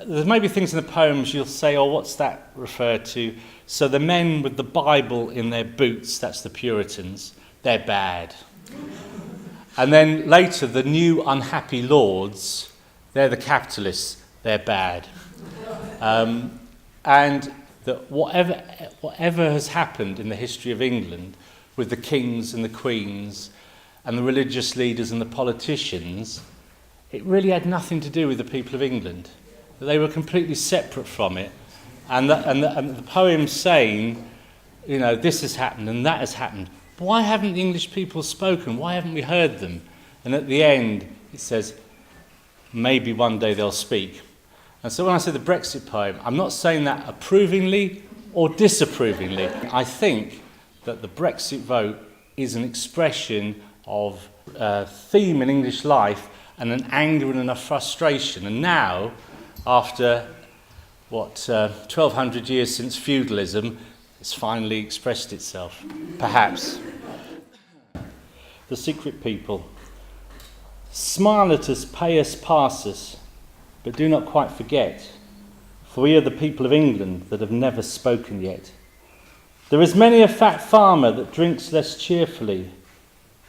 there may be things in the poems you'll say, oh, what's that referred to? So the men with the Bible in their boots, that's the Puritans, they're bad. And then later, the new unhappy lords, they're the capitalists, they're bad. And that whatever has happened in the history of England with the kings and the queens and the religious leaders and the politicians, it really had nothing to do with the people of England. They were completely separate from it. And the poem's saying, you know, this has happened and that has happened. Why haven't the English people spoken? Why haven't we heard them? And at the end, it says, maybe one day they'll speak. And so when I say the Brexit poem, I'm not saying that approvingly or disapprovingly. I think that the Brexit vote is an expression of a theme in English life and an anger and a frustration. And now, after, 1,200 years since feudalism, it's finally expressed itself, perhaps. The secret people. Smile at us, pay us, pass us, but do not quite forget, for we are the people of England that have never spoken yet. There is many a fat farmer that drinks less cheerfully.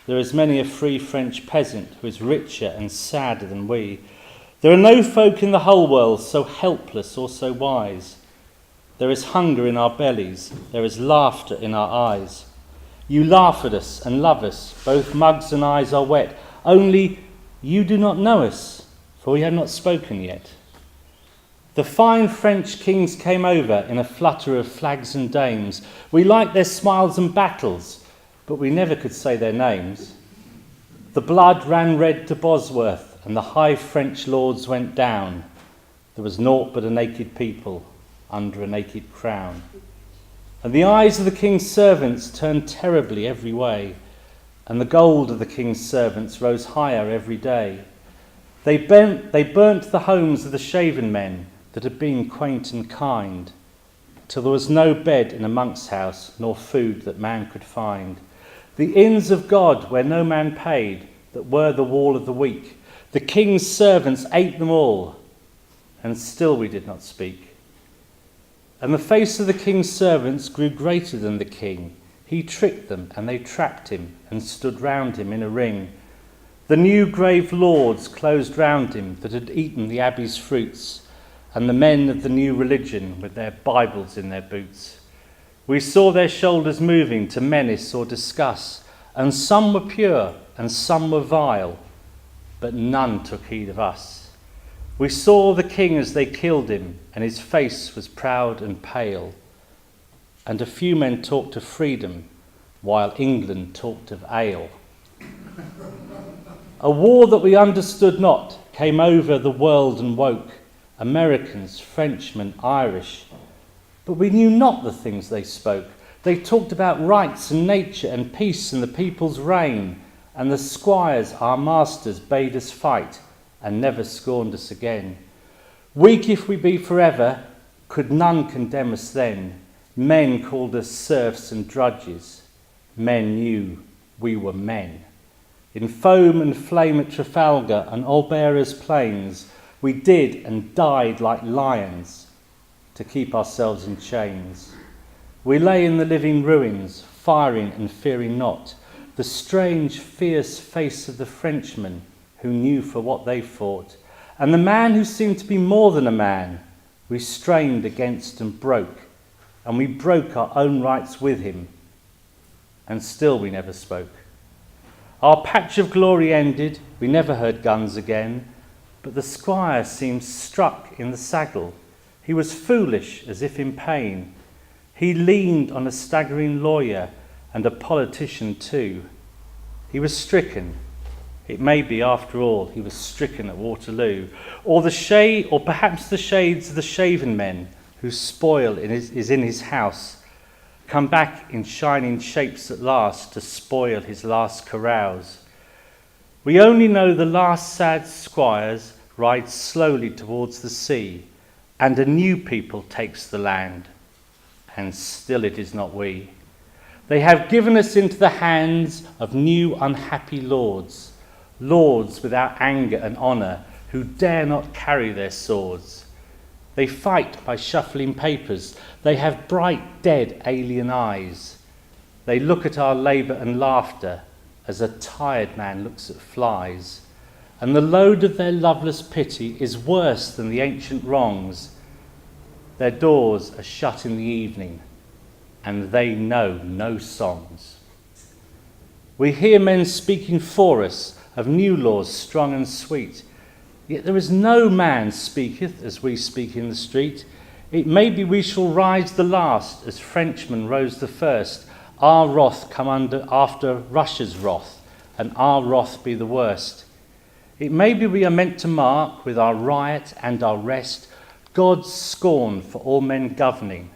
There is many a free French peasant who is richer and sadder than we. There are no folk in the whole world so helpless or so wise. There is hunger in our bellies, there is laughter in our eyes. You laugh at us and love us, both mugs and eyes are wet. Only you do not know us, for we have not spoken yet. The fine French kings came over in a flutter of flags and dames. We liked their smiles and battles, but we never could say their names. The blood ran red to Bosworth, and the high French lords went down. There was naught but a naked people under a naked crown. And the eyes of the king's servants turned terribly every way, and the gold of the king's servants rose higher every day. They burnt the homes of the shaven men that had been quaint and kind, till there was no bed in a monk's house, nor food that man could find. The inns of God where no man paid, that were the wall of the weak, the king's servants ate them all, and still we did not speak. And the face of the king's servants grew greater than the king. He tricked them, and they trapped him, and stood round him in a ring. The new grave lords closed round him that had eaten the abbey's fruits, and the men of the new religion with their Bibles in their boots. We saw their shoulders moving to menace or discuss, and some were pure and some were vile, but none took heed of us. We saw the king as they killed him, and his face was proud and pale, and a few men talked of freedom, while England talked of ale. A war that we understood not came over the world and woke Americans, Frenchmen, Irish, but we knew not the things they spoke. They talked about rights and nature and peace and the people's reign, and the squires, our masters, bade us fight and never scorned us again. Weak if we be forever, could none condemn us then. Men called us serfs and drudges. Men knew we were men. In foam and flame at Trafalgar and Albear's plains, we did and died like lions to keep ourselves in chains. We lay in the living ruins, firing and fearing not the strange, fierce face of the Frenchman who knew for what they fought, and the man who seemed to be more than a man. We strained against and broke, and we broke our own rights with him, and still we never spoke. Our patch of glory ended, we never heard guns again, but the squire seemed struck in the saddle. He was foolish, as if in pain. He leaned on a staggering lawyer and a politician too. He was stricken. It may be, after all, he was stricken at Waterloo, or perhaps the shades of the shaven men whose spoil is in his house, come back in shining shapes at last to spoil his last carouse. We only know the last sad squires ride slowly towards the sea, and a new people takes the land, and still it is not we. They have given us into the hands of new unhappy lords, lords without anger and honour, who dare not carry their swords. They fight by shuffling papers. They have bright, dead, alien eyes. They look at our labour and laughter as a tired man looks at flies. And the load of their loveless pity is worse than the ancient wrongs. Their doors are shut in the evening, and they know no songs. We hear men speaking for us of new laws strong and sweet, yet there is no man speaketh as we speak in the street. It may be we shall rise the last, as Frenchmen rose the first. Our wrath come after Russia's wrath, and our wrath be the worst. It may be we are meant to mark with our riot and our rest God's scorn for all men governing.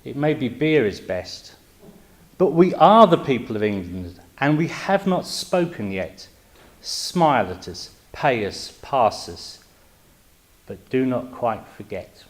It may be beer is best. But we are the people of England, and we have not spoken yet. Smile at us, pay us, pass us, but do not quite forget.